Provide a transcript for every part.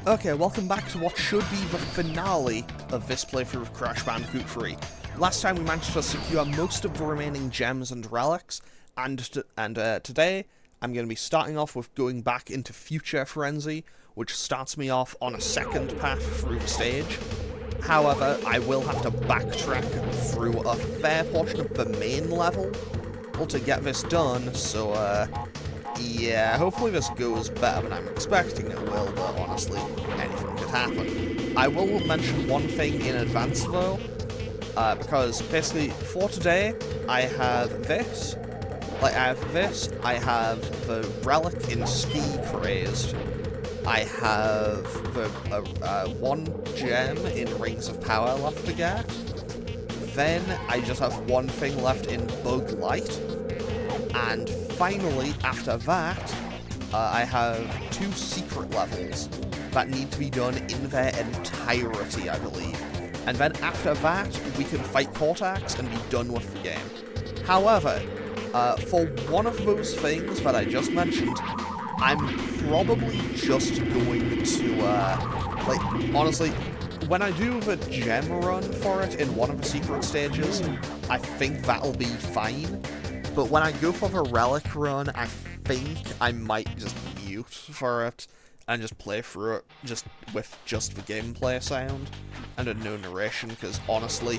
Okay, welcome back to what should be the finale of this playthrough of Crash Bandicoot 3. Last time we managed to secure most of the remaining gems and relics, and today I'm going to be starting off with going back into Future Frenzy, which starts me off on a second path through the stage. However, I will have to backtrack through a fair portion of the main level to get this done, so yeah, hopefully this goes better than I'm expecting it will, but honestly, anything could happen. I will mention one thing in advance though, because basically for today, I have this, I have the relic in Ski Crazed, I have the one gem in Rings of Power left to get, then I just have one thing left in Bug Light, and finally, after that, I have 2 secret levels that need to be done in their entirety, I believe. And then after that, we can fight Cortex and be done with the game. However, for one of those things that I just mentioned, I'm probably just going to, honestly, when I do the gem run for it in one of the secret stages, I think that'll be fine. But when I go for the relic run, I think I might just mute for it and just play through it with just the gameplay sound and a no narration, because honestly,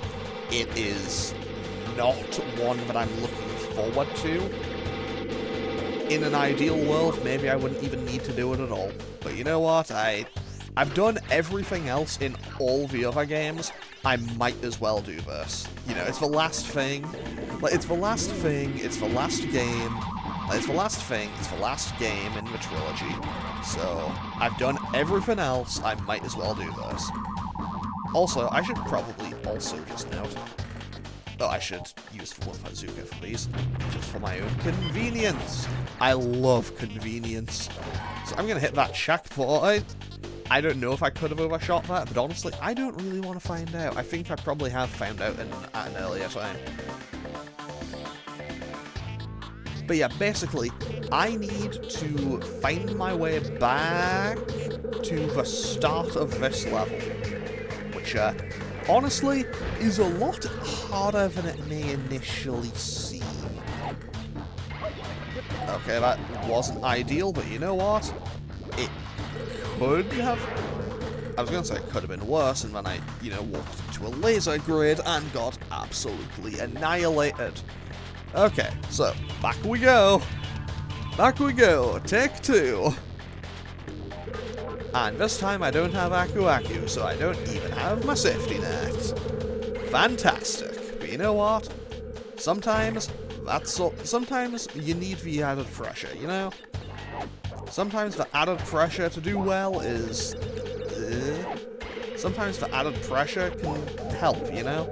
it is not one that I'm looking forward to. In an ideal world, maybe I wouldn't even need to do it at all. But you know what? I've done everything else in all the other games. I might as well do this. You know, it's the last thing. It's the last thing, it's the last game. It's the last thing, it's the last game in the trilogy. So, I've done everything else, I might as well do this. Also, I should probably also just note... Oh, I should use the bazooka for these, just for my own convenience. I love convenience. So I'm gonna hit that checkpoint. I don't know if I could have overshot that, but honestly, I don't really want to find out. I think I probably have found out at an earlier time. But yeah, basically, I need to find my way back to the start of this level, which, honestly, is a lot harder than it may initially seem. Okay, that wasn't ideal, but you know what? It could have... I was going to say it could have been worse, and then I, walked into a laser grid and got absolutely annihilated. Okay, so, back we go. Back we go. Take 2. And this time I don't have Aku Aku, so I don't even have my safety net. Fantastic. But you know what? Sometimes you need the added pressure, you know? Sometimes the added pressure to do well is... Sometimes the added pressure can help, you know?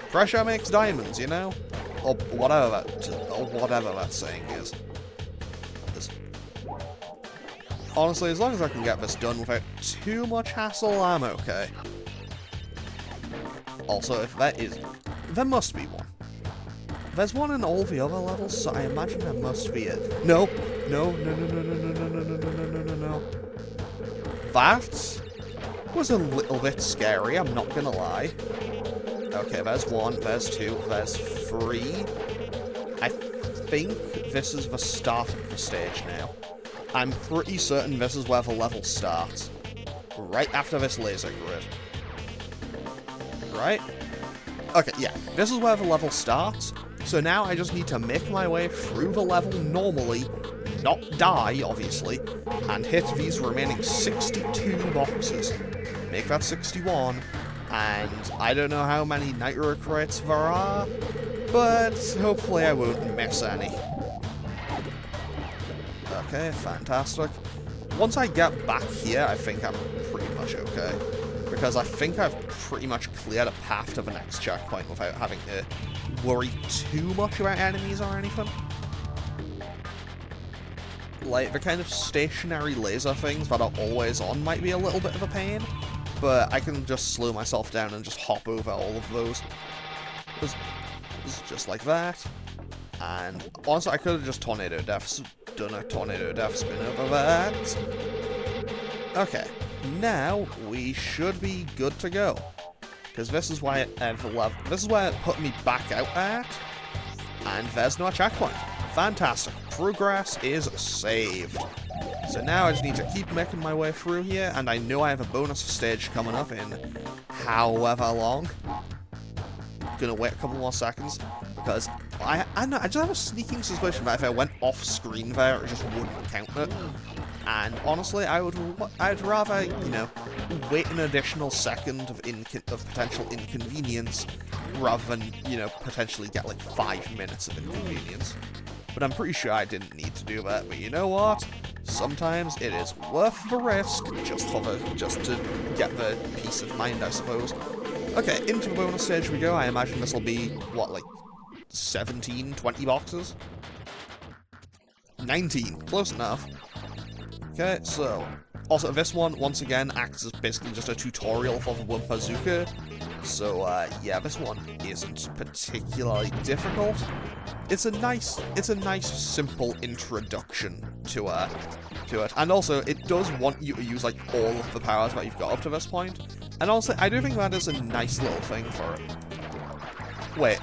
Pressure makes diamonds, you know? Or whatever that saying is. Honestly, as long as I can get this done without too much hassle, I'm okay. Also, if that is... There must be one. There's one in all the other levels, so I imagine there must be it. No. No. That was a little bit scary, I'm not gonna lie. Okay, there's 1, there's 2, there's 3. I think this is the start of the stage now. I'm pretty certain this is where the level starts. Right after this laser grid. Right? Okay, yeah, this is where the level starts. So now I just need to make my way through the level normally, not die, obviously, and hit these remaining 62 boxes. Make that 61, and I don't know how many nitro crates there are, but hopefully I won't miss any. Okay, fantastic. Once I get back here, I think I'm pretty much okay. Because I think I've pretty much cleared a path to the next checkpoint without having to worry too much about enemies or anything. Like, the kind of stationary laser things that are always on might be a little bit of a pain, but I can just slow myself down and just hop over all of those. Just like that. And honestly, I could have just done a tornado death spin over that. Okay, now we should be good to go. Because this is why it put me back out at, and there's no checkpoint. Fantastic. Progress is saved. So now I just need to keep making my way through here, and I know I have a bonus stage coming up in however long. Gonna wait a couple more seconds, because I just have a sneaking suspicion that if I went off screen there, it just wouldn't count it. And honestly, I'd rather, you know, wait an additional second of potential inconvenience rather than, you know, potentially get like 5 minutes of inconvenience. But I'm pretty sure I didn't need to do that. But you know what? Sometimes it is worth the risk just to get the peace of mind, I suppose. Okay, into the bonus stage we go. I imagine this will be what, like 17, 20 boxes? 19, close enough. Okay, so, also this one, once again, acts as basically just a tutorial for the Bandicoot. So, yeah, this one isn't particularly difficult. It's a nice, simple introduction to it. And also, it does want you to use, like, all of the powers that you've got up to this point. And also, I do think that is a nice little thing for it. Wait.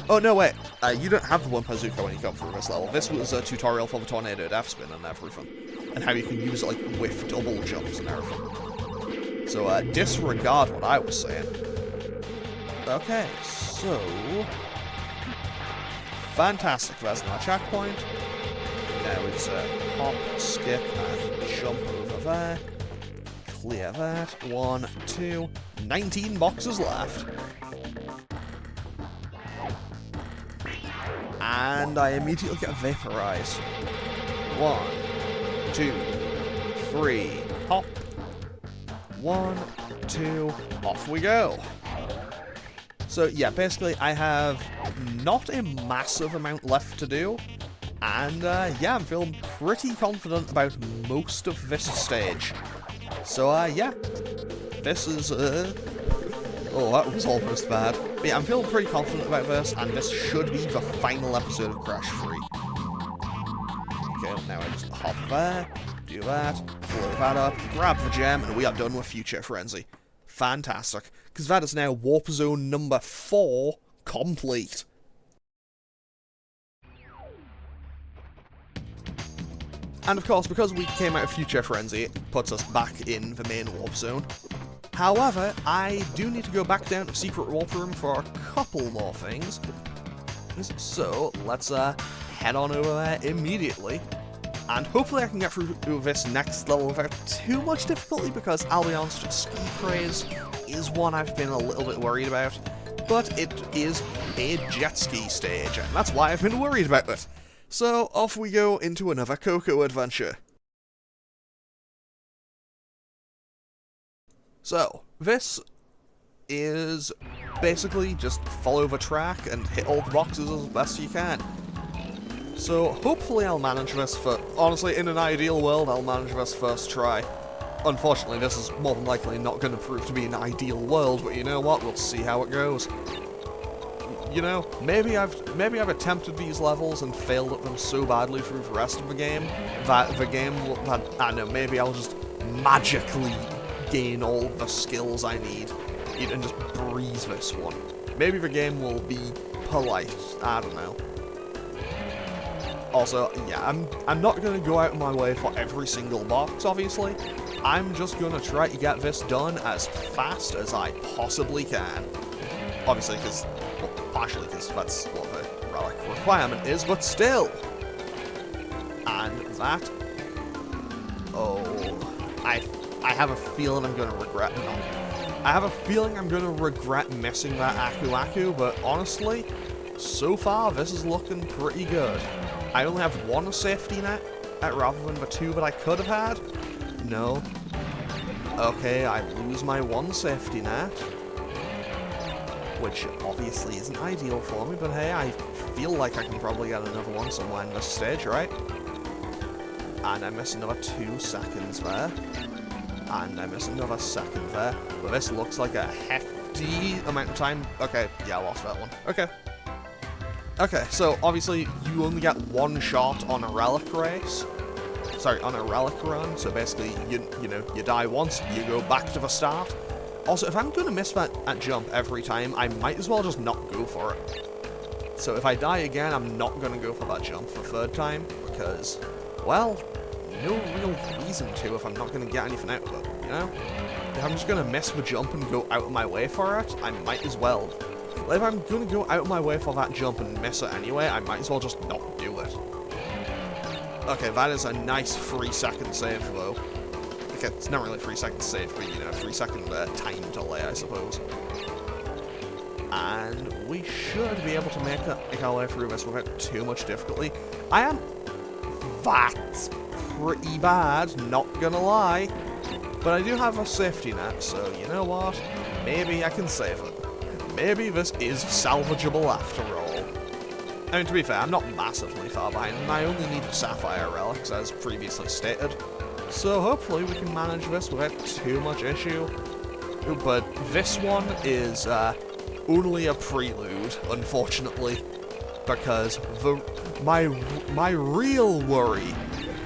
Oh, no, wait. You don't have the Bandicoot when you come through this level. This was a tutorial for the Tornado Death Spin and everything. And how you can use it, like, with double jumps and everything. So, disregard what I was saying. Okay, so... Fantastic, there's no checkpoint. Now it's hop, skip, and jump over there. Clear that. 1, 2, 19 boxes left. And I immediately get vaporized. 1, 2, 3, hop. 1, 2, off we go. So yeah, basically I have not a massive amount left to do, and yeah, I'm feeling pretty confident about most of this stage. So yeah, this is oh, that was almost bad. But yeah, I'm feeling pretty confident about this, and this should be the final episode of Crash 3. Okay, now I just hop there, do that, blow that up, grab the gem, and we are done with Future Frenzy. Fantastic, because that is now Warp Zone number 4 complete. And of course, because we came out of Future Frenzy, it puts us back in the main Warp Zone. However, I do need to go back down to the Secret Warp Room for a couple more things. So, let's head on over there immediately. And hopefully I can get through this next level without too much difficulty, because I'll be honest, ski craze is one I've been a little bit worried about. But it is a jet ski stage, and that's why I've been worried about it. So off we go into another Coco adventure. So, this is basically just follow the track and hit all the boxes as best you can. So, hopefully I'll manage this honestly, in an ideal world, I'll manage this first try. Unfortunately, this is more than likely not going to prove to be an ideal world, but you know what, we'll see how it goes. You know, maybe I've attempted these levels and failed at them so badly through the rest of the game, that the game will, I don't know, maybe I'll just magically gain all the skills I need and just breeze this one. Maybe the game will be polite, I don't know. Also, yeah, I'm not going to go out of my way for every single box, obviously. I'm just going to try to get this done as fast as I possibly can. Obviously, because, well, partially because that's what the relic requirement is, but still. And that... Oh, I have a feeling I'm going to regret... No. I have a feeling I'm going to regret missing that Aku Aku, but honestly, so far, this is looking pretty good. I only have one safety net, rather than the 2 that I could have had. No. Okay, I lose my one safety net, which obviously isn't ideal for me, but hey, I feel like I can probably get another one somewhere in this stage, right? And I miss another 2 seconds there. And I miss another second there. But this looks like a hefty amount of time. Okay, yeah, I lost that one. Okay. Okay, so obviously you only get one shot on a relic race. sorry, on a relic run, so basically, you know, you die once, you go back to the start. Also, if I'm going to miss that jump every time, I might as well just not go for it. So if I die again, I'm not going to go for that jump for third time, because, well, no real reason to if I'm not going to get anything out of it, you know? If I'm just going to miss the jump and go out of my way for it, I might as well. Like, if I'm going to go out of my way for that jump and miss it anyway, I might as well just not do it. Okay, that is a nice 3-second save, though. Okay, it's not really a 3-second save, but, you know, 3-second time delay, I suppose. And we should be able to make our way through this without too much difficulty. That's pretty bad, not gonna lie. But I do have a safety net, so you know what? Maybe I can save it. Maybe this is salvageable after all. I mean, to be fair, I'm not massively far behind, and I only need the Sapphire relics, as previously stated. So hopefully we can manage this without too much issue. But this one is only a prelude, unfortunately, because my real worry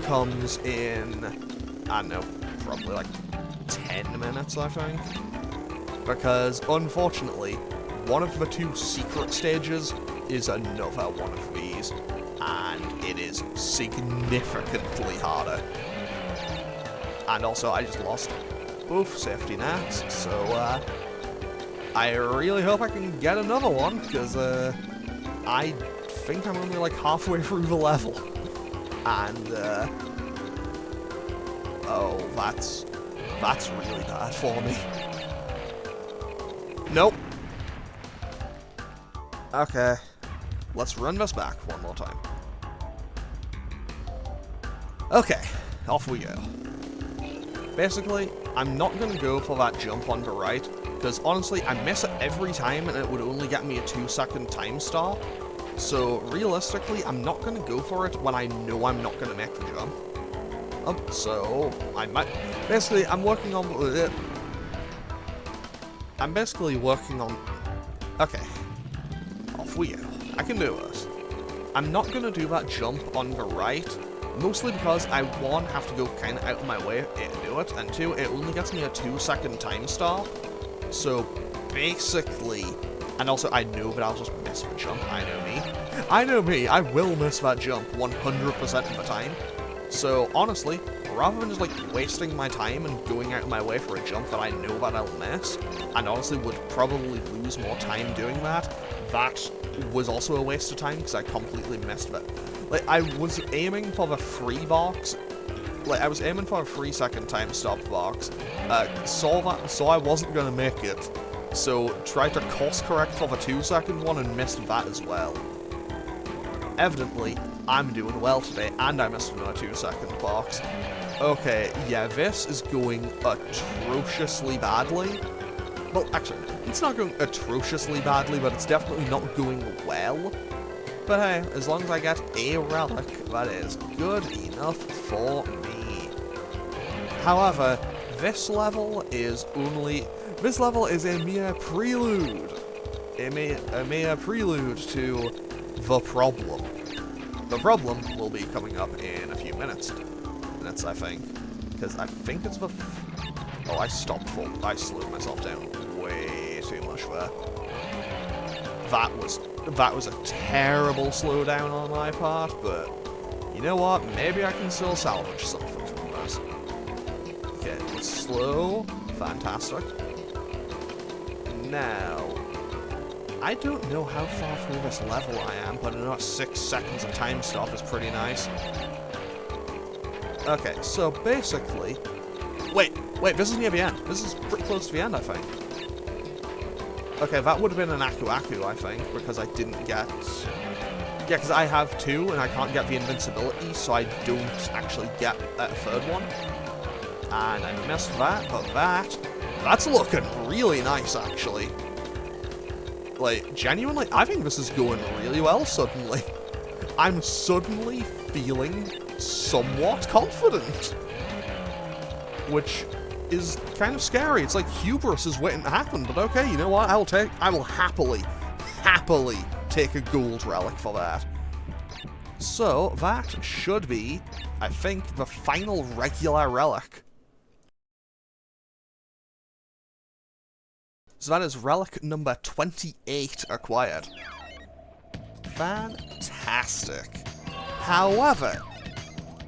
comes in, I don't know, probably like 10 minutes, I think. Because, unfortunately, one of the 2 secret stages is another one of these, and it is significantly harder. And also, I just lost both safety nets, so, I really hope I can get another one, because, I think I'm only like halfway through the level. And, oh, that's really bad for me. Nope. Okay, let's run this back one more time. Okay, off we go. Basically, I'm not going to go for that jump on the right, because honestly, I miss it every time and it would only get me a 2-second time stop. So, realistically, I'm not going to go for it when I know I'm not going to make the jump. So, I might... Basically, I'm basically working on... Okay. Off we go. I can do this. I'm not going to do that jump on the right, mostly because I, 1, have to go kind of out of my way to do it, and 2, it only gets me a 2-second time stop. So, basically... And also, I know that I'll just miss the jump. I know me. I know me. I will miss that jump 100% of the time. So, honestly, rather than just, like, wasting my time and going out of my way for a jump that I know that I'll miss, and honestly would probably lose more time doing that, that was also a waste of time because I completely missed it. Like, I was aiming for the free box. Like, I was aiming for a 3-second time stop box. Saw I wasn't going to make it. So, tried to course correct for the 2-second one and missed that as well. Evidently, I'm doing well today, and I missed another 2-second box. Okay, yeah, this is going atrociously badly. Well, actually, it's not going atrociously badly, but it's definitely not going well. But hey, as long as I get a relic, that is good enough for me. However, this level is a mere prelude. A mere prelude to the problem. The problem will be coming up in a few minutes, I think. Because I think it's the... Oh, I slowed myself down way too much there. That was a terrible slowdown on my part, but you know what? Maybe I can still salvage something from this. Okay, let's slow. Fantastic. Now, I don't know how far through this level I am, but another 6 seconds of time stop is pretty nice. Okay, so basically... Wait, this is near the end. This is pretty close to the end, I think. Okay, that would have been an Aku Aku, I think, because I didn't get... Yeah, because I have 2, and I can't get the invincibility, so I don't actually get a third one. And I missed that, but that's looking really nice, actually. Like, genuinely, I think this is going really well suddenly. I'm suddenly feeling somewhat confident. Which is kind of scary. It's like hubris is waiting to happen, but okay, you know what? I will happily take a gold relic for that. So, that should be I think, the final regular relic. So that is relic number 28 acquired. Fantastic. However,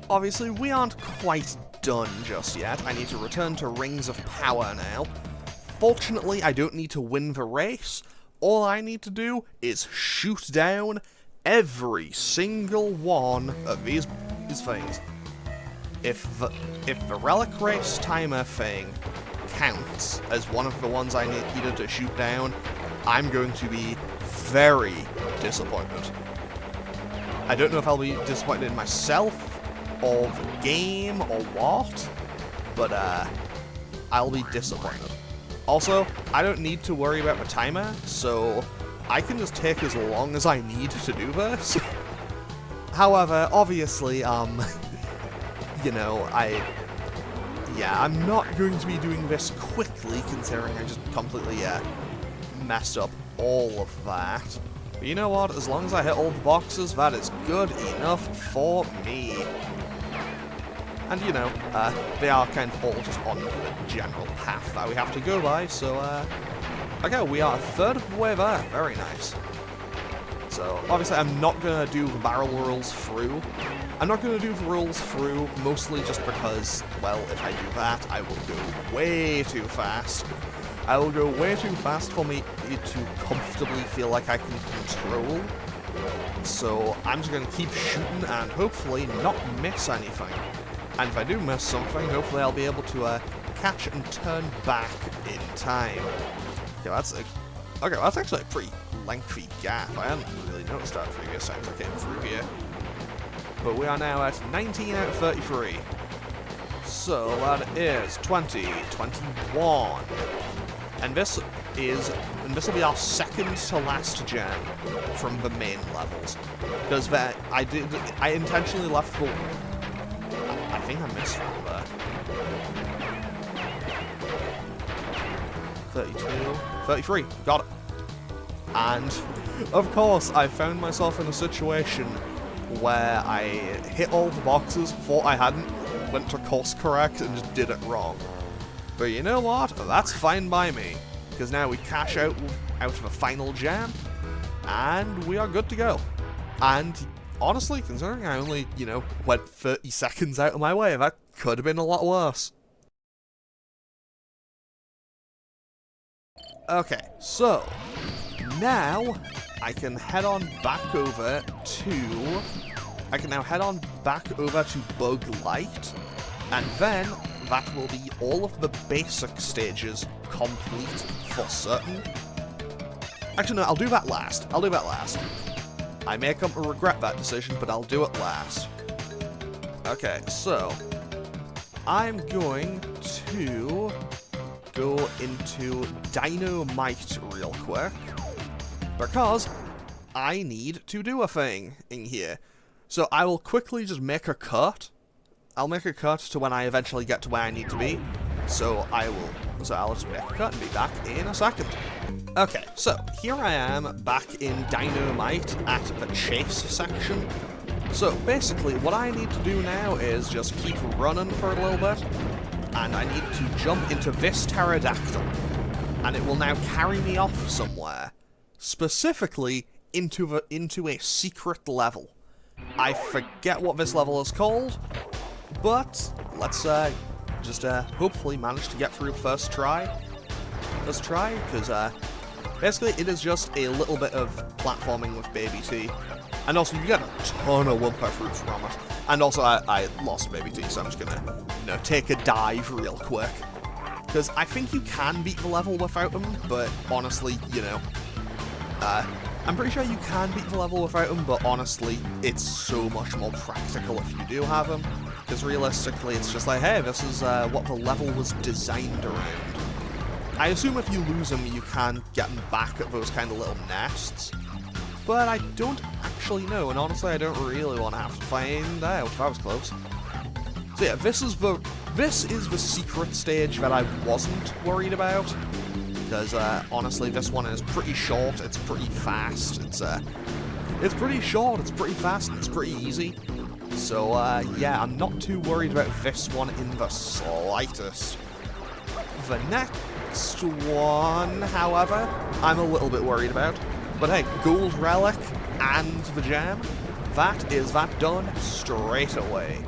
obviously we aren't quite done just yet. I need to return to Rings of Power now. Fortunately, I don't need to win the race. All I need to do is shoot down every single one of these things. If the relic race timer thing counts as one of the ones I needed to shoot down, I'm going to be very disappointed. I don't know if I'll be disappointed in myself, or the game, or what, but I'll be disappointed. Also, I don't need to worry about the timer, so I can just take as long as I need to do this. However, obviously, you know, I'm not going to be doing this quickly, considering I just completely, messed up all of that. But you know what? As long as I hit all the boxes, that is good enough for me. And, you know, they are kind of all just on the general path that we have to go by, so, okay, we are a third of the way there. Very nice. So, obviously, I'm not going to do the barrel rolls through. I'm not going to do the rolls through, mostly just because, well, if I do that, I will go way too fast. I will go way too fast for me to comfortably feel like I can control. So, I'm just going to keep shooting and hopefully not miss anything. And if I do miss something, hopefully I'll be able to catch and turn back in time. Okay, that's actually a pretty lengthy gap. I hadn't really noticed that previous times I came through here. But we are now at 19 out of 33. So that is 2021. And this will be our second to last gem from the main levels. Because I intentionally left the... I think I missed one there. 32, 33, got it. And, of course, I found myself in a situation where I hit all the boxes, thought I hadn't, went to course correct, and just did it wrong. But you know what? That's fine by me. Because now we cash out of the final gem, and we are good to go. And honestly, considering I only, you know, went 30 seconds out of my way, that could have been a lot worse. Okay, so now I can head on back over to... I can now head on back over to Bug Light, and then that will be all of the basic stages complete for certain. Actually, no, I'll do that last. I may come to regret that decision, but I'll do it last. Okay, so I'm going to go into Dynamite real quick, because I need to do a thing in here. So I will quickly just make a cut. I'll make a cut to when I eventually get to where I need to be. So I'll just make a cut and be back in a second. Okay, so here I am back in Dynamite at the chase section. So basically what I need to do now is just keep running for a little bit, and I need to jump into this pterodactyl, and it will now carry me off somewhere, specifically into a secret level. I forget what this level is called, but let's just hopefully manage to get through first try. Let's try, because basically it is just a little bit of platforming with Baby T. And also, you get a ton of Wumpa fruit from it. And also, I lost Baby T, so I'm just gonna, you know, take a dive real quick. Because I think you can beat the level without them, but honestly, you know, I'm pretty sure you can beat the level without them, but honestly, it's so much more practical if you do have them. Because realistically, it's just like, hey, this is what the level was designed around. I assume if you lose them, you can get them back at those kind of little nests. But I don't actually know, and honestly, I don't really want to have to find out. That was close. So yeah, this is the secret stage that I wasn't worried about. Because honestly, this one is pretty short, it's pretty fast, it's pretty short, it's pretty fast, and it's pretty easy. So, yeah, I'm not too worried about this one in the slightest. The next one, however, I'm a little bit worried about. But hey, gold relic and the gem, that is that done straight away.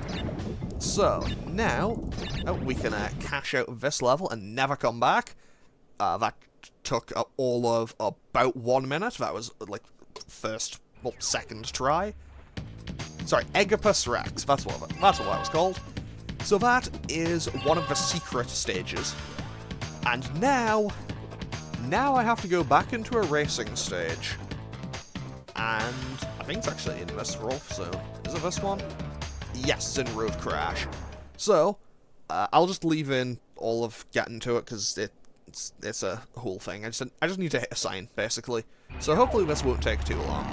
So, now, we can cash out this level and never come back. That took all of about 1 minute. That was, like, second try. Sorry, Egopus Rex, that's what that was called. So that is one of the secret stages. And now I have to go back into a racing stage. And I think it's actually in this rough zone. Is it this one? Yes, it's in Road Crash. So, I'll just leave in all of getting to it, because it's a whole thing. I just need to hit a sign, basically. So hopefully this won't take too long.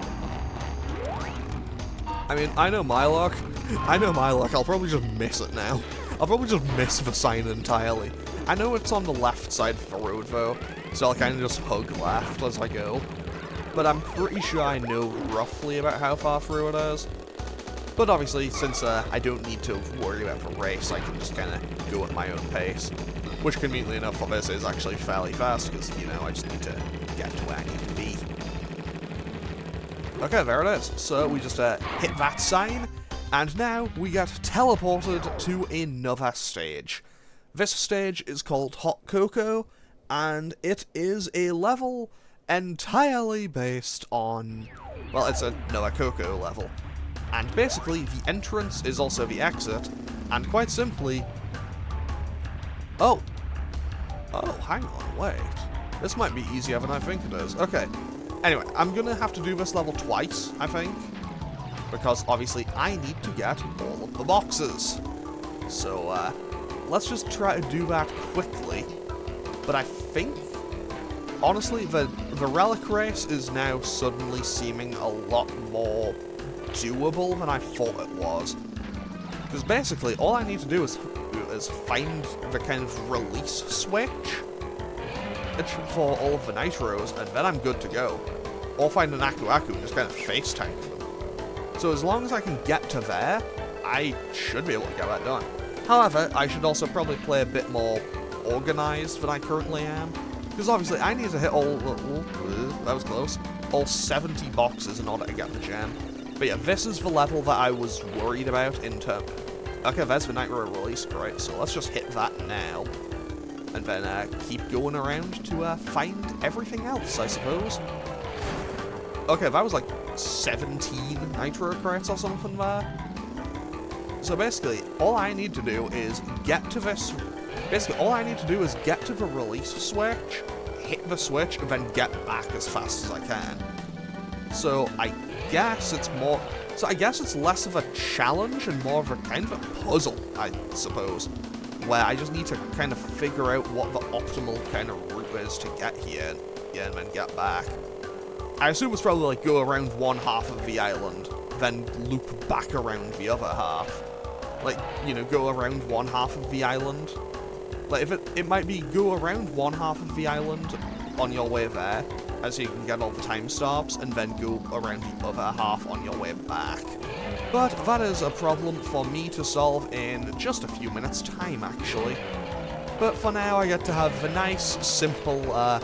I mean, I know my luck, I'll probably just miss it now. I'll probably just miss the sign entirely. I know it's on the left side of the road, though, so I'll kind of just hug left as I go. But I'm pretty sure I know roughly about how far through it is. But obviously, since I don't need to worry about the race, I can just kind of go at my own pace. Which, conveniently enough for this, is actually fairly fast, because, you know, I just need to get to where I need to be. Okay, there it is. So we just hit that sign, and now we get teleported to another stage. This stage is called Hot Cocoa, and it is a level entirely based on... well, it's another Cocoa level. And basically, the entrance is also the exit, and quite simply... Oh, hang on, wait. This might be easier than I think it is. Okay. Anyway, I'm gonna have to do this level twice, I think. Because, obviously, I need to get all of the boxes. So, let's just try to do that quickly. But I think, honestly, the relic race is now suddenly seeming a lot more doable than I thought it was. Because basically, all I need to do is find the kind of release switch for all of the nitros, and then I'm good to go. Or find an Aku Aku and just kind of face tank them. So as long as I can get to there, I should be able to get that done. However, I should also probably play a bit more organized than I currently am. Because obviously I need to hit that was close, all 70 boxes in order to get the gem. But yeah, this is the level that I was worried about in terms... Okay, there's the nitro release, great, so let's just hit that now. And then keep going around to find everything else, I suppose. Okay, that was like 17 nitro crates or something there. So basically, all I need to do is get to this... Basically, all I need to do is get to the release switch, hit the switch, and then get back as fast as I can. So I guess it's more... So I guess it's less of a challenge and more of a kind of a puzzle, I suppose. Where I just need to kind of figure out what the optimal kind of route is to get here and then get back. I assume it's probably like go around one half of the island, then loop back around the other half. Like, you know, go around one half of the island. Like, if it might be go around one half of the island on your way there, as you can get all the time stops, and then go around the other half on your way back. But that is a problem for me to solve in just a few minutes' time, actually. But for now, I get to have the nice, simple, well,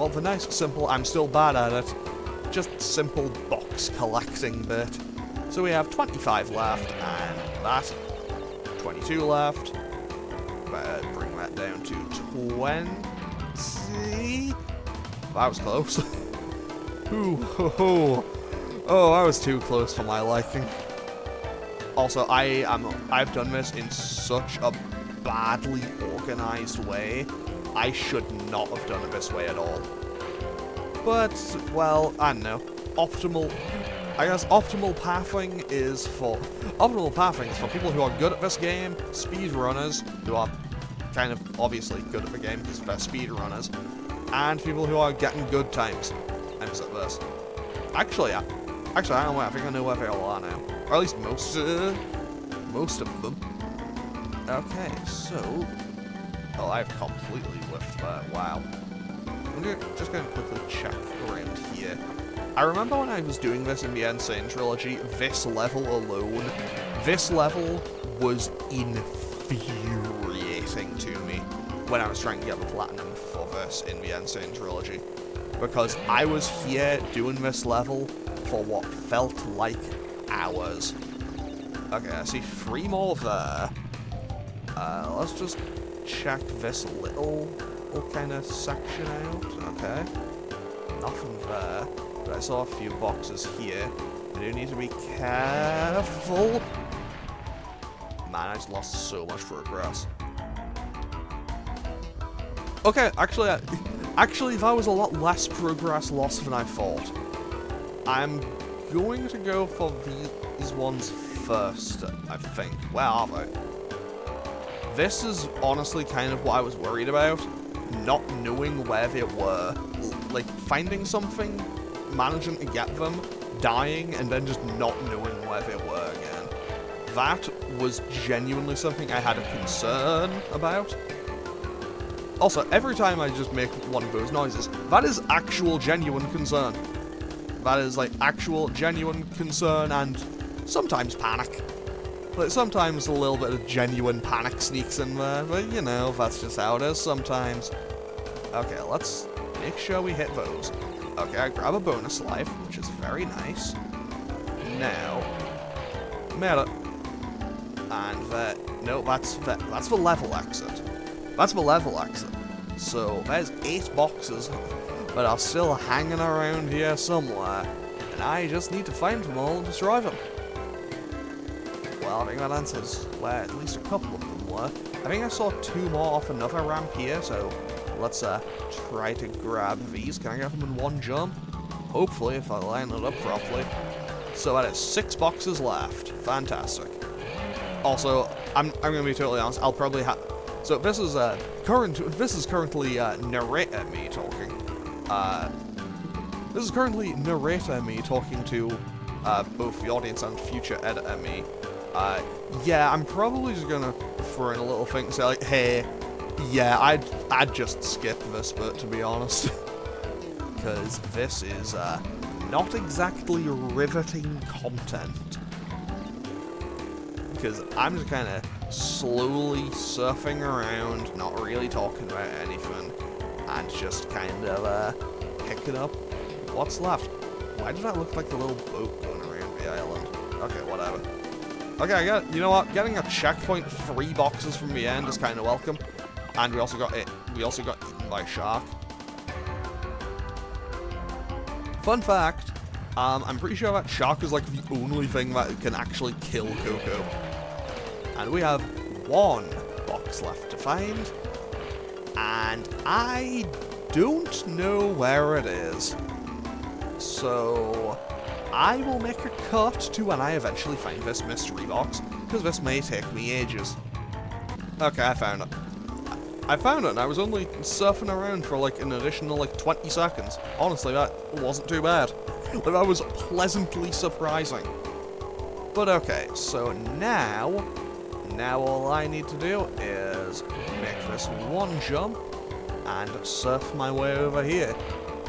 the nice, simple, I'm still bad at it, just simple box collecting bit. So we have 25 left, and that, 22 left. Bring that down to 20. That was close. Ooh, ho, ho. Oh, I was too close for my liking. Also, I've done this in such a badly organized way. I should not have done it this way at all. But, well, I don't know. I guess optimal pathing is for people who are good at this game, speedrunners, who are kind of obviously good at the game because they're speedrunners, and people who are getting good times. I'm at this. Actually, I don't know where. I think I know where they all are now, or at least most of them. Okay, so, oh, I've completely whiffed that. Wow. just going to quickly check around here. I remember when I was doing this in the Insane Trilogy, this level alone, this level was infuriating to me when I was trying to get the platinum for this in the Insane Trilogy. Because I was here doing this level for what felt like hours. Okay, I see 3 more there. Let's just check this little kind of section out. Okay. Nothing there. But I saw a few boxes here. I do need to be careful. Man, I just lost so much progress. Okay, actually, that was a lot less progress lost than I thought. I'm going to go for these ones first, I think. Where are they? This is honestly kind of what I was worried about. Not knowing where they were. Like, finding something, managing to get them, dying, and then just not knowing where they were again. That was genuinely something I had a concern about. Also, every time I just make one of those noises, that is actual genuine concern. That is, like, actual genuine concern and sometimes panic. Like, sometimes a little bit of genuine panic sneaks in there, but, you know, that's just how it is sometimes. Okay, let's make sure we hit those. Okay, I grab a bonus life, which is very nice. Now, made it. And no, that's the level exit. That's the level exit. So, there's 8 boxes that are still hanging around here somewhere, and I just need to find them all and destroy them. Well, I think that answers where at least a couple of them were. I think I saw 2 more off another ramp here, so let's try to grab these. Can I get them in one jump? Hopefully, if I line it up properly. So that is 6 boxes left. Fantastic. Also, I'm gonna be totally honest. I'll probably have. So this is currently narrator me talking. This is currently narrator me talking to both the audience and future editor me. Yeah, I'm probably just gonna throw in a little thing and say like, hey, yeah, I'd just skip this bit, to be honest. Because this is not exactly riveting content. Because I'm just kind of slowly surfing around, not really talking about anything, and just kind of picking up what's left. Why does that look like the little boat going around the island? Okay, whatever. Okay, you know what? Getting a checkpoint 3 boxes from the end is kind of welcome. And we also got eaten by a shark. Fun fact, I'm pretty sure that shark is like the only thing that can actually kill Coco. And we have 1 box left to find, and I don't know where it is. So I will make a cut to when I eventually find this mystery box, because this may take me ages. Okay, I found it. I found it, and I was only surfing around for like an additional like 20 seconds. Honestly, that wasn't too bad. Like, that was pleasantly surprising. But okay, so now all I need to do is make this 1 jump and surf my way over here.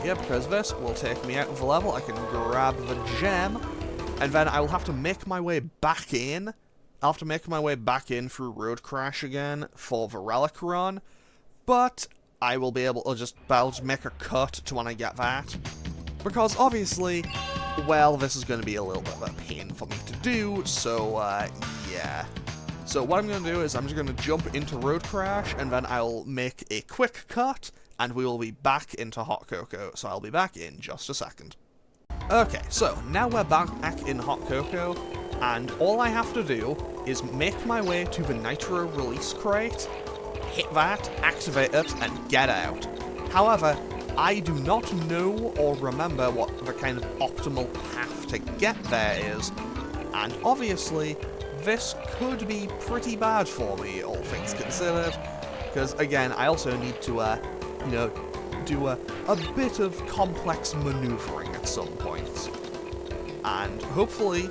Yeah, because this will take me out of the level. I can grab the gem, and then I will have to make my way back in. I'll have to make my way back in through Road Crash again for the relic run, but I will be able to I'll just make a cut to when I get that. Because obviously, well, this is going to be a little bit of a pain for me to do, so yeah. So what I'm going to do is I'm just going to jump into Road Crash, and then I'll make a quick cut, and we will be back into Hot Cocoa. So I'll be back in just a second. Okay, so now we're back in Hot Cocoa, and all I have to do is make my way to the Nitro release crate, hit that, activate it, and get out. However, I do not know or remember what the kind of optimal path to get there is, and obviously, this could be pretty bad for me, all things considered, because again, I also need to, you know, do a bit of complex maneuvering at some points. And hopefully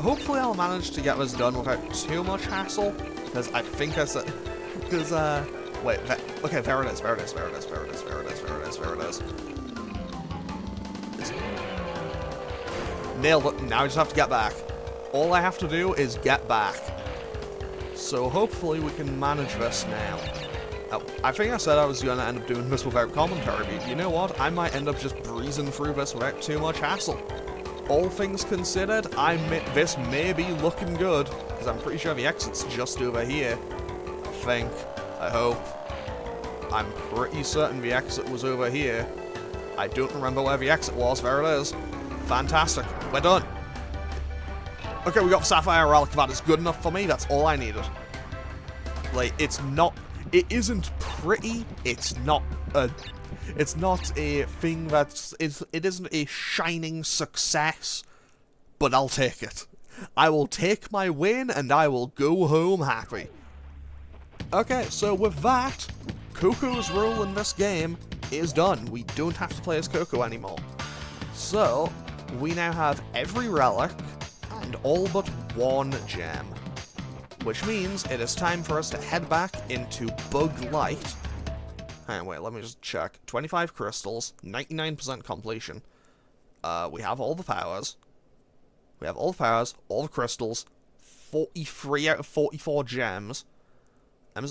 I'll manage to get this done without too much hassle, because I think I said, because Wait, okay, there it is, there it is, there it is, there it is, there it is, there it is, there it is. Nailed it. Now I just have to get back. All I have to do is get back. So hopefully we can manage this now. I think I said I was going to end up doing this without commentary, but you know what? I might end up just breezing through this without too much hassle. All things considered, this may be looking good, because I'm pretty sure the exit's just over here. I think. I hope. I'm pretty certain the exit was over here. I don't remember where the exit was. There it is. Fantastic. We're done. Okay, we got the Sapphire Relic. That is good enough for me. That's all I needed. Like, it isn't pretty. It's not a thing it isn't a shining success, but I'll take it. I will take my win and I will go home happy. Okay, so with that, Coco's role in this game is done. We don't have to play as Coco anymore. So, we now have every relic and all but one gem. Which means it is time for us to head back into Bug Light. Hang on, wait, let me just check. 25 crystals, 99% completion. We have all the powers. We have all the powers, all the crystals, 43 out of 44 gems,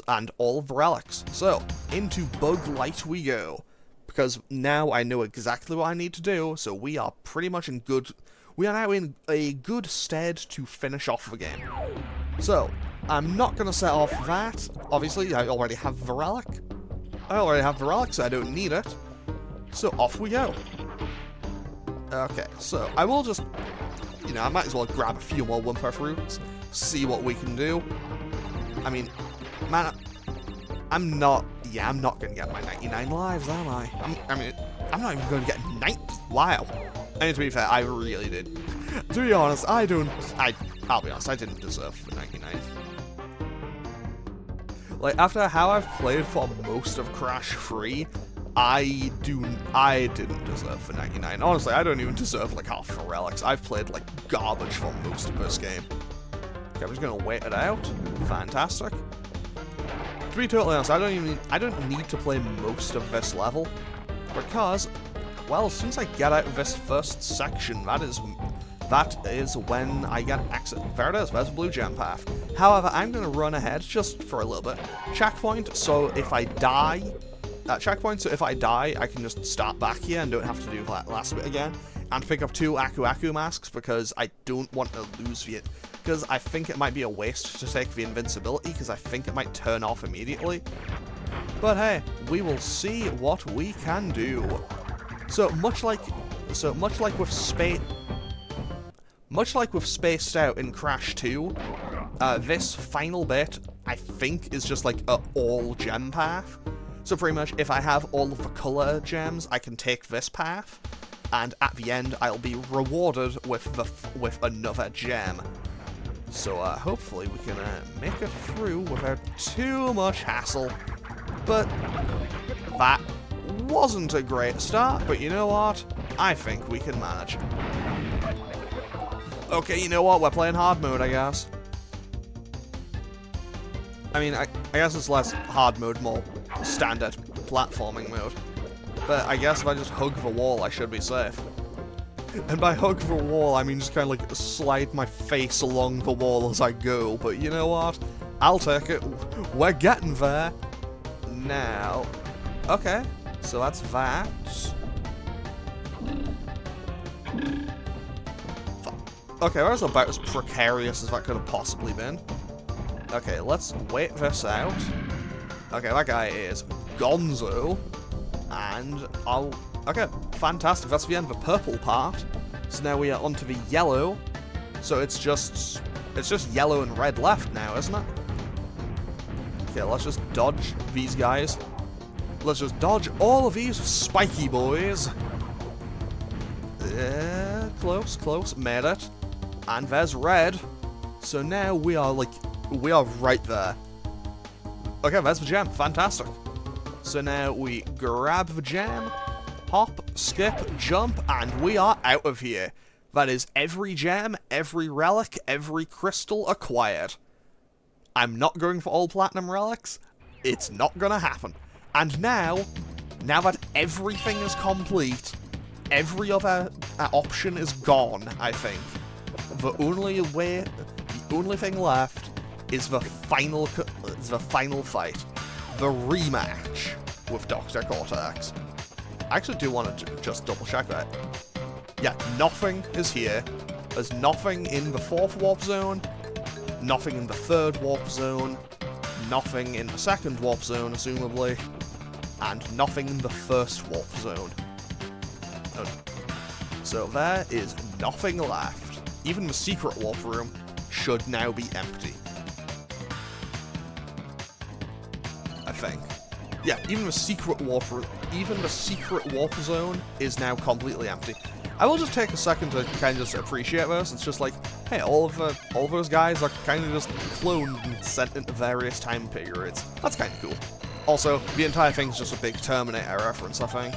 and all of the relics. So, into Bug Light we go. Because now I know exactly what I need to do, so we are pretty much in good... We are now in a good stead to finish off the game. So, I'm not going to set off that. Obviously, I already have the relic. So I don't need it. So, off we go. Okay, so I will just... You know, I might as well grab a few more Wumpa fruits, see what we can do. I mean, man, I'm not going to get my 99 lives, am I? I'm not even going to get 90. Wow. I mean, to be fair, I really did. To be honest, I'll be honest, I didn't deserve the 99. Like, after how I've played for most of Crash 3, I didn't deserve the 99. Honestly, I don't even deserve, like, half the relics. I've played, like, garbage for most of this game. Okay, I'm just gonna wait it out. Fantastic. To be totally honest, I don't need to play most of this level, because, well, as soon as I get out of this first section, that is when I get exit. There it is, there's a blue gem path. However, I'm going to run ahead just for a little bit. Checkpoint, so if I die, I can just start back here and don't have to do that last bit again. And pick up 2 Aku Aku masks, because I don't want to lose the... Because I think it might be a waste to take the invincibility, because I think it might turn off immediately. But hey, we will see what we can do. So much like with Spaced Out in Crash 2, this final bit, I think, is just like a all gem path. So pretty much, if I have all of the color gems, I can take this path, and at the end, I'll be rewarded with another gem. So hopefully we can make it through without too much hassle. But that wasn't a great start, but you know what? I think we can manage. Okay, you know what? We're playing hard mode, I guess. I mean, I guess it's less hard mode, more standard platforming mode. But I guess if I just hug the wall, I should be safe. And by hug the wall, I mean just kind of like slide my face along the wall as I go. But you know what? I'll take it. We're getting there. Now. Okay, so that's that. Okay, that was about as precarious as that could have possibly been. Okay, let's wait this out. Okay, that guy is Gonzo. And I'll... Okay, fantastic. That's the end of the purple part. So now we are onto the yellow. So it's just yellow and red left now, isn't it? Okay, let's just dodge these guys. Let's just dodge all of these spiky boys. Close. Made it. And there's red. So now we are right there. Okay, there's the gem. Fantastic. So now we grab the gem, hop, skip, jump, and we are out of here. That is every gem, every relic, every crystal acquired. I'm not going for all platinum relics. It's not gonna happen. And now that everything is complete, every other option is gone, I think. The only thing left is the final fight. The rematch with Dr. Cortex. I actually do want to just double check that. Yeah, nothing is here. There's nothing in the 4th warp zone, nothing in the 3rd warp zone, nothing in the 2nd warp zone, assumably, and nothing in the 1st warp zone. So there is nothing left. Even the secret warp room should now be empty. I think. Yeah, even the secret warp zone is now completely empty. I will just take a second to kind of just appreciate this. It's just like, hey, all of those guys are kind of just cloned and sent into various time periods. That's kind of cool. Also, the entire thing's just a big Terminator reference, I think.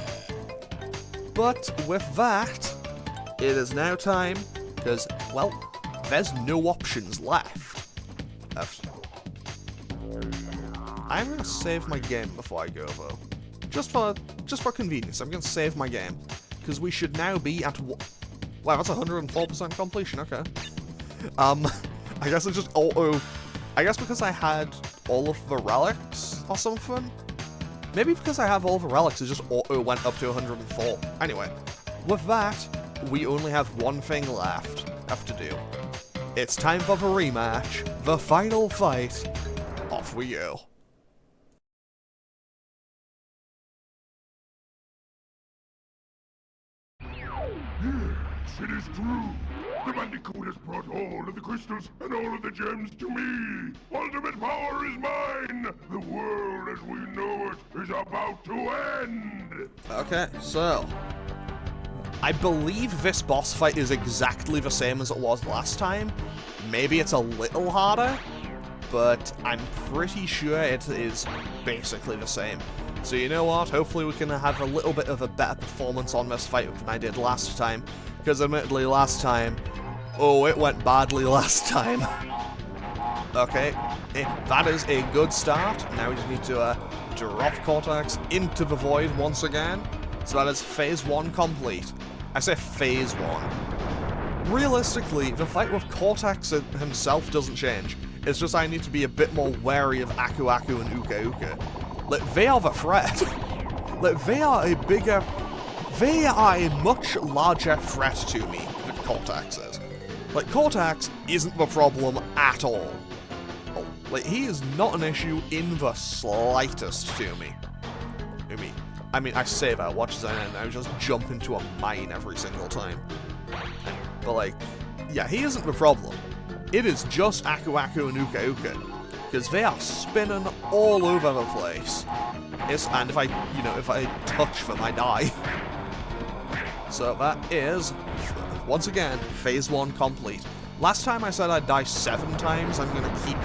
But with that, it is now time, because, well, there's no options left. I'm gonna save my game before I go, though. Just for convenience, I'm gonna save my game. Because we should now be at... Wow, that's 104% completion, okay. I guess it's just auto... I guess because I had all of the relics or something? Maybe because I have all the relics, it just auto went up to 104. Anyway, with that, we only have one thing left to do. It's time for the rematch, the final fight. Off we go. Yes, it is true. The Bandicoot has brought all of the crystals and all of the gems to me. Ultimate power is mine. The world as we know it is about to end. Okay, so... I believe this boss fight is exactly the same as it was last time. Maybe it's a little harder, but I'm pretty sure it is basically the same. So you know what, hopefully we can have a little bit of a better performance on this fight than I did last time. Because admittedly last time, oh, it went badly last time. Okay, that is a good start. Now we just need to drop Cortex into the void once again. So that is phase 1 complete. I say phase 1. Realistically, the fight with Cortex himself doesn't change. It's just I need to be a bit more wary of Aku Aku and Uka Uka. Like, they are the threat. Like, they are a much larger threat to me than Cortex is. Like, Cortex isn't the problem at all. Like, he is not an issue in the slightest to me. I mean, I say that, watch as I just jump into a mine every single time. But, like, yeah, he isn't the problem. It is just Aku Aku and Uka Uka. Because they are spinning all over the place. And if I touch them, I die. So that is, once again, phase 1 complete. Last time I said I'd die 7 times, I'm gonna keep...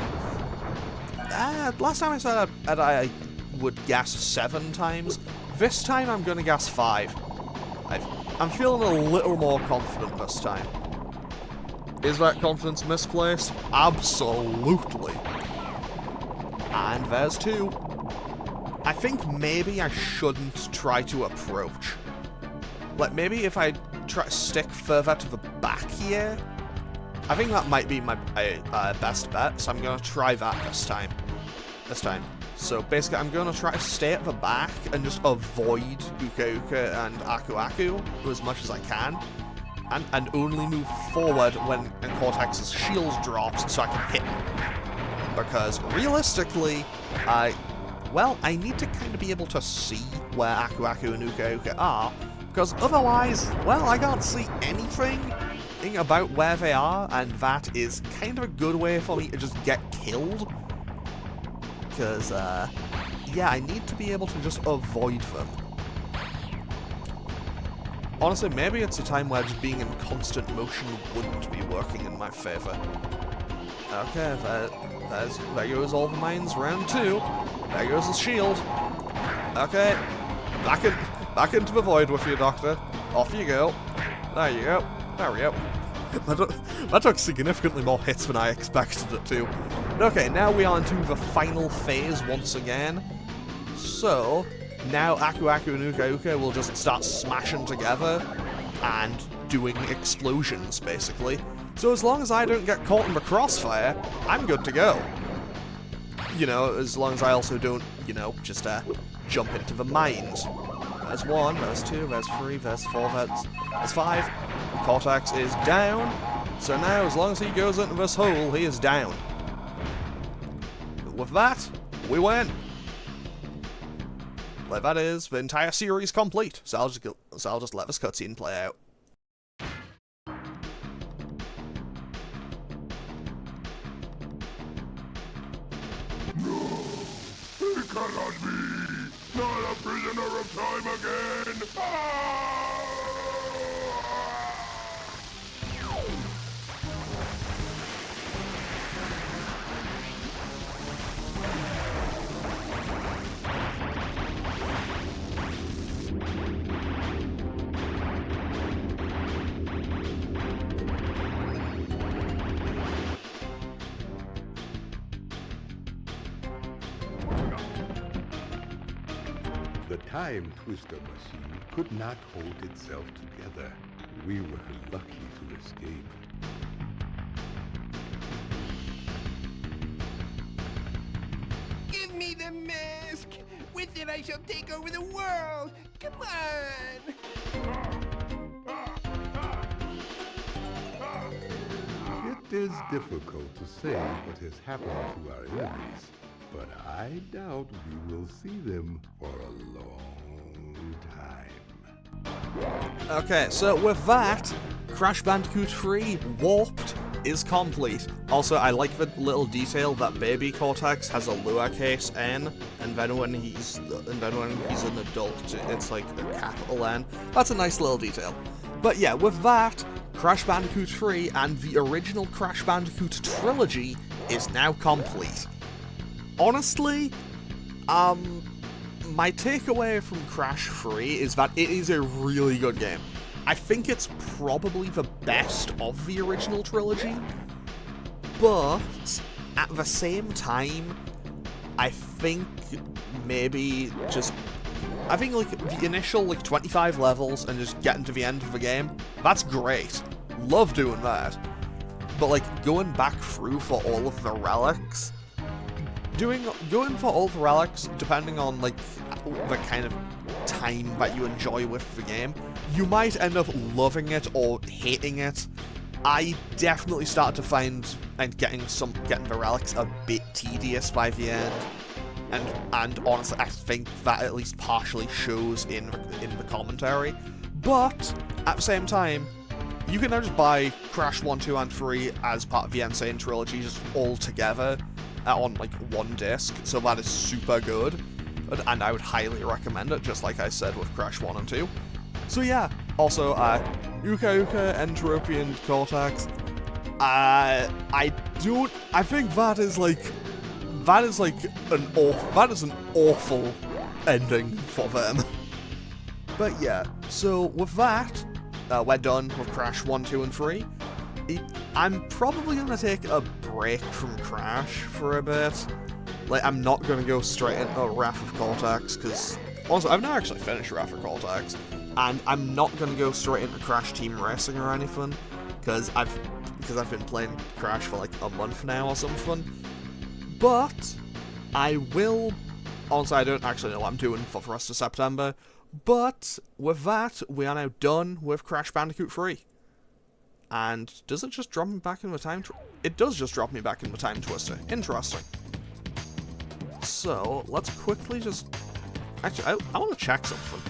last time I said I would gas 7 times. This time I'm gonna gas 5. I'm feeling a little more confident this time. Is that confidence misplaced? Absolutely. And there's 2. I think maybe I shouldn't try to approach. Like, maybe if I try to stick further to the back here, I think that might be my best bet, so I'm going to try that this time. So basically, I'm going to try to stay at the back and just avoid Uka Uka and Aku Aku as much as I can. And only move forward when Cortex's shield drops so I can hit him. Because realistically, I need to kind of be able to see where Aku Aku and Uka Uka are, because otherwise, well, I can't see anything about where they are, and that is kind of a good way for me to just get killed. Because, yeah, I need to be able to just avoid them. Honestly, maybe it's a time where just being in constant motion wouldn't be working in my favor. Okay, there goes all the mines, round 2. There goes the shield. Okay, back into the void with you, Doctor. Off you go. There you go. There we go. That took significantly more hits than I expected it to. Okay, now we are into the final phase once again. So, now Aku Aku and Uka Uka will just start smashing together and doing explosions, basically. So as long as I don't get caught in the crossfire, I'm good to go. You know, as long as I also don't, you know, just jump into the mines. There's 1, there's 2, there's 3, there's 4, there's 5. Cortex is down. So now, as long as he goes into this hole, he is down. With that, we win. Like, that is the entire series complete. So I'll just let this cutscene play out. No, it cannot be. Not a prisoner of time again. Ah! The time twister machine could not hold itself together. We were lucky to escape. Give me the mask! With it I shall take over the world! Come on! It is difficult to say what has happened to our enemies, but I doubt we will see them for a long time. Okay, so with that, Crash Bandicoot 3 Warped is complete. Also, I like the little detail that baby Cortex has a lowercase n, and then when he's an adult, it's like a capital N. That's a nice little detail. But yeah, with that, Crash Bandicoot 3 and the original Crash Bandicoot trilogy is now complete. Honestly, my takeaway from Crash 3 is that it is a really good game. I think it's probably the best of the original trilogy, but at the same time, I think maybe just... I think, like, the initial, 25 levels and just getting to the end of the game, that's great. Love doing that. But, like, going back through for all of the relics... Going for all the relics, depending on, like, the kind of time that you enjoy with the game, you might end up loving it or hating it. I definitely started to find and getting the relics a bit tedious by the end. And honestly, I think that at least partially shows in the commentary. But, at the same time, you can now just buy Crash 1, 2, and 3 as part of the Insane Trilogy, just all together, on, like, one disc, so that is super good. And I would highly recommend it, just like I said with Crash 1 and 2. So yeah, also, Uka Uka, Entropy, and Cortex, I think that is an awful ending for them. But yeah, so with that, we're done with Crash 1, 2, and 3. I'm probably going to take a break from Crash for a bit. Like, I'm not going to go straight into Wrath of Cortex, because... Also, I've not actually finished Wrath of Cortex, and I'm not going to go straight into Crash Team Racing or anything, because I've been playing Crash for, like, a month now or something. But, I will... Also, I don't actually know what I'm doing for the rest of September, but with that, we are now done with Crash Bandicoot 3. And does it just drop me back in the time... It does just drop me back in the time twister. Interesting. So, let's quickly just... Actually, I want to check something.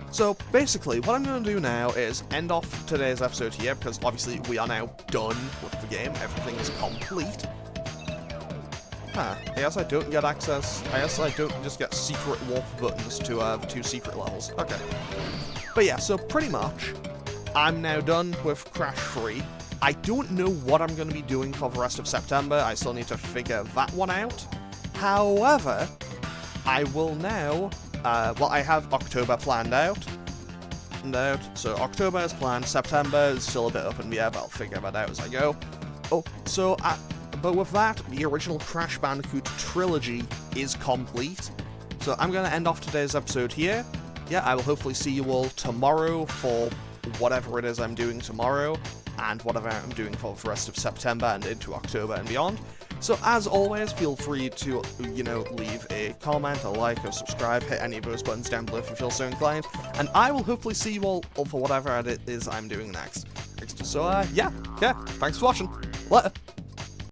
So, basically, what I'm going to do now is end off today's episode here, because obviously we are now done with the game. Everything is complete. Huh. I guess I don't get access... I guess I don't just get secret warp buttons to the 2 secret levels. Okay. But yeah, so pretty much... I'm now done with Crash 3. I don't know what I'm going to be doing for the rest of September. I still need to figure that one out. However, I will now... well, I have October planned out. So October is planned. September is still a bit up in the air, but I'll figure that out as I go. Oh, so But with that, the original Crash Bandicoot trilogy is complete. So I'm going to end off today's episode here. Yeah, I will hopefully see you all tomorrow for whatever it is I'm doing tomorrow, and whatever I'm doing for the rest of September and into October and beyond. So as always, feel free to, leave a comment, a like, or subscribe, hit any of those buttons down below if you feel so inclined, and I will hopefully see you all for whatever it is I'm doing next. So, yeah, thanks for watching. Later.